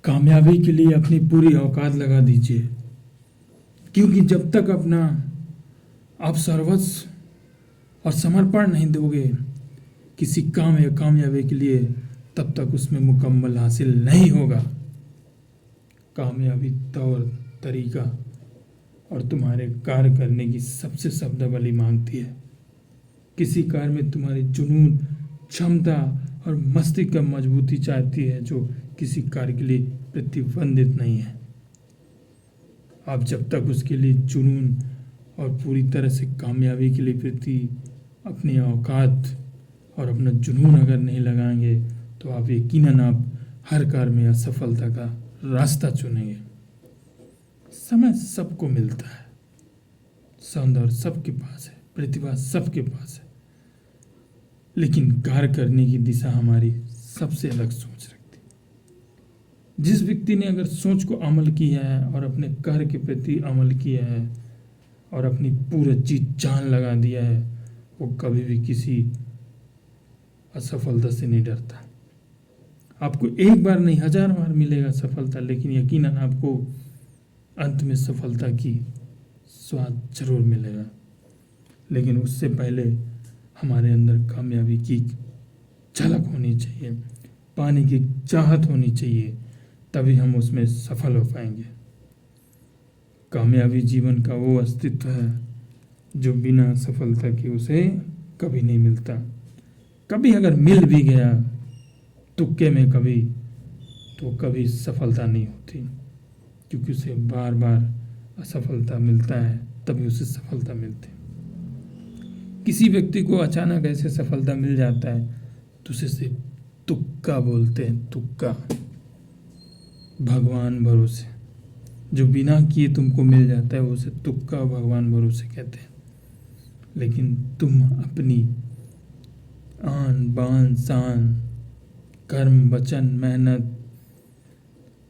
कामयाबी के लिए अपनी पूरी औकात लगा दीजिए, क्योंकि जब तक अपना आप सर्वस्व और समर्पण नहीं दोगे किसी काम या कामयाबी के लिए, तब तक उसमें मुकम्मल हासिल नहीं होगा। कामयाबी तौर तरीका और तुम्हारे कार्य करने की सबसे शब्दावली मांगती है। किसी कार्य में तुम्हारी जुनून, क्षमता और मस्तिष्क का मजबूती चाहती है, जो किसी कार्य के लिए प्रतिबंधित नहीं है। आप जब तक उसके लिए जुनून और पूरी तरह से कामयाबी के लिए प्रति अपनी औकात और अपना जुनून अगर नहीं लगाएंगे, तो आप यकीनन आप हर कार्य में असफलता का रास्ता चुनेंगे। समय सबको मिलता है, सौंदर्य सबके पास है, प्रतिभा सबके पास है, लेकिन कार्य करने की दिशा हमारी सबसे अलग सोच रखती है। जिस व्यक्ति ने अगर सोच को अमल किया है और अपने कार्य के प्रति अमल किया है और अपनी पूरा जी जान लगा दिया है, वो कभी भी किसी असफलता से नहीं डरता। आपको एक बार नहीं 1000 बार मिलेगा सफलता, लेकिन यकीनन आपको अंत में सफलता की स्वाद जरूर मिलेगा। लेकिन उससे पहले हमारे अंदर कामयाबी की झलक होनी चाहिए, पाने की चाहत होनी चाहिए, तभी हम उसमें सफल हो पाएंगे। कामयाबी जीवन का वो अस्तित्व है जो बिना सफलता के उसे कभी नहीं मिलता। कभी अगर मिल भी गया तुक्के में कभी, तो कभी सफलता नहीं होती, क्योंकि उसे बार बार असफलता मिलता है, तभी उसे सफलता मिलती है। किसी व्यक्ति को अचानक ऐसे सफलता मिल जाता है तो उसे सिर्फ तुक्का बोलते हैं, तुक्का। भगवान भरोसे जो बिना किए तुमको मिल जाता है, वो उसे तुक्का भगवान भरोसे कहते हैं। लेकिन तुम अपनी आन बान शान, कर्म, वचन, मेहनत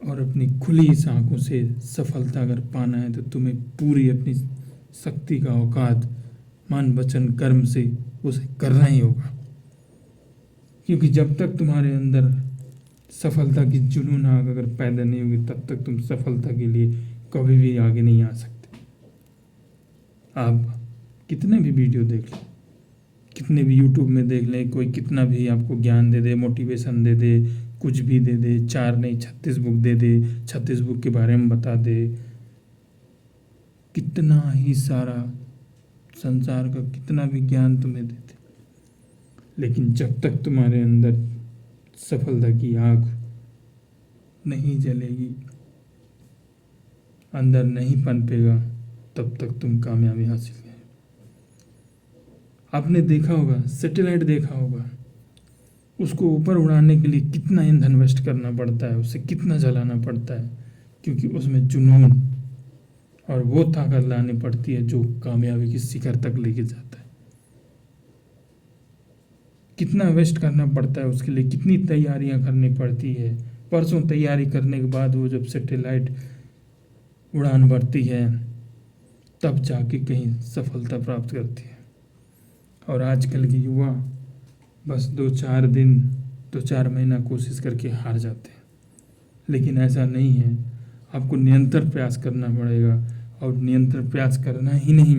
और अपनी खुली आंखों से सफलता अगर पाना है, तो तुम्हें पूरी अपनी शक्ति का औकात मन, वचन, कर्म से उसे करना ही होगा। क्योंकि जब तक तुम्हारे अंदर सफलता की जुनून आग अगर पैदा नहीं होगी, तब तक तुम सफलता के लिए कभी भी आगे नहीं आ सकते। आप कितने भी वीडियो देख लें, कितने भी यूट्यूब में देख लें, कोई कितना भी आपको ज्ञान दे दे, मोटिवेशन दे दे, कुछ भी दे दे, 4 नहीं 36 बुक दे दे, 36 बुक के बारे में बता दे, कितना ही सारा संसार का कितना भी ज्ञान तुम्हें देते, लेकिन जब तक तुम्हारे अंदर सफलता की आग नहीं जलेगी, अंदर नहीं पनपेगा, तब तक तुम कामयाबी हासिल नहीं। आपने देखा होगा, सैटेलाइट देखा होगा, उसको ऊपर उड़ाने के लिए कितना ईंधन वेस्ट करना पड़ता है, उसे कितना जलाना पड़ता है, क्योंकि उसमें जुनून और वो ताकत लानी पड़ती है जो कामयाबी की शिखर तक लेके जाता है। कितना वेस्ट करना पड़ता है उसके लिए, कितनी तैयारियां करनी पड़ती है। परसों तैयारी करने के बाद वो जब सैटेलाइट उड़ान भरती है, तब जाके कहीं सफलता प्राप्त करती है। और आजकल के युवा बस 2-4 दिन, 2-4 महीना कोशिश करके हार जाते हैं, लेकिन ऐसा नहीं है। आपको निरंतर प्रयास करना पड़ेगा, और निरंतर प्रयास करना ही नहीं,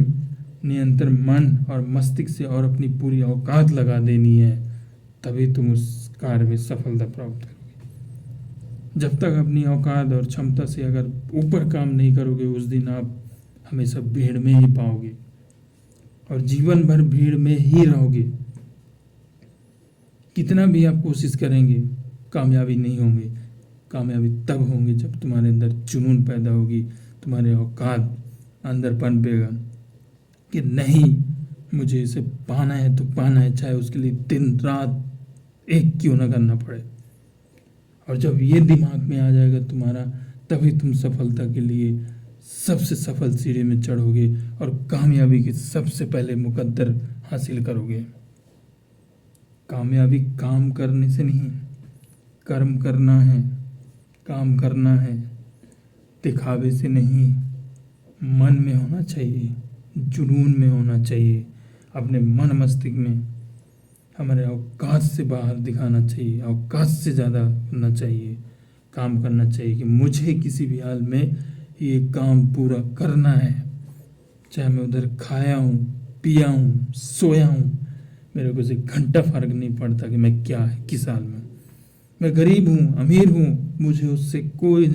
निरंतर मन और मस्तिष्क से और अपनी पूरी औकात लगा देनी है, तभी तुम उस कार्य में सफलता प्राप्त करोगे। जब तक अपनी औकात और क्षमता से अगर ऊपर काम नहीं करोगे, उस दिन आप हमेशा भीड़ में ही पाओगे और जीवन भर भीड़ में ही रहोगे। कितना भी आप कोशिश करेंगे, कामयाबी नहीं होंगे। कामयाबी तब होंगे जब तुम्हारे अंदर जुनून पैदा होगी, तुम्हारे औकात अंदर पनपेगा कि नहीं, मुझे इसे पाना है तो पाना है, चाहे उसके लिए दिन रात एक क्यों ना करना पड़े। और जब ये दिमाग में आ जाएगा तुम्हारा, तभी तुम सफलता के लिए सबसे सफल सीढ़ी में चढ़ोगे और कामयाबी के सबसे पहले मुकद्दर हासिल करोगे। कामयाबी काम करने से नहीं, कर्म करना है, काम करना है, दिखावे से नहीं, मन में होना चाहिए, जुनून में होना चाहिए, अपने मन मस्तिष्क में हमारे औकात से बाहर दिखाना चाहिए, औकात से ज़्यादा होना चाहिए। काम करना चाहिए कि मुझे किसी भी हाल में ये काम पूरा करना है, चाहे मैं उधर खाया हूँ, पिया हूँ, सोया हूँ, मेरे को से घंटा फर्क नहीं पड़ता कि मैं क्या है, किस हाल में। मैं गरीब हूँ, अमीर हूँ, मुझे उससे कोई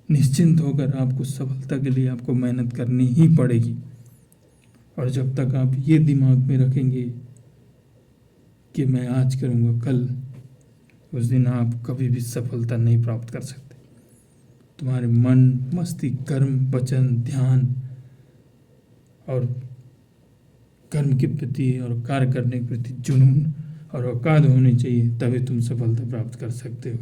निश्चिंत होकर आपको सफलता के लिए आपको मेहनत करनी ही पड़ेगी। और जब तक आप ये दिमाग में रखेंगे कि मैं आज करूँगा कल, उस दिन आप कभी भी सफलता नहीं प्राप्त कर सकते। तुम्हारे मन, मस्तिष्क, कर्म, वचन, ध्यान और कर्म के प्रति और कार्य करने के प्रति जुनून और औकात होनी चाहिए, तभी तुम सफलता प्राप्त कर सकते हो।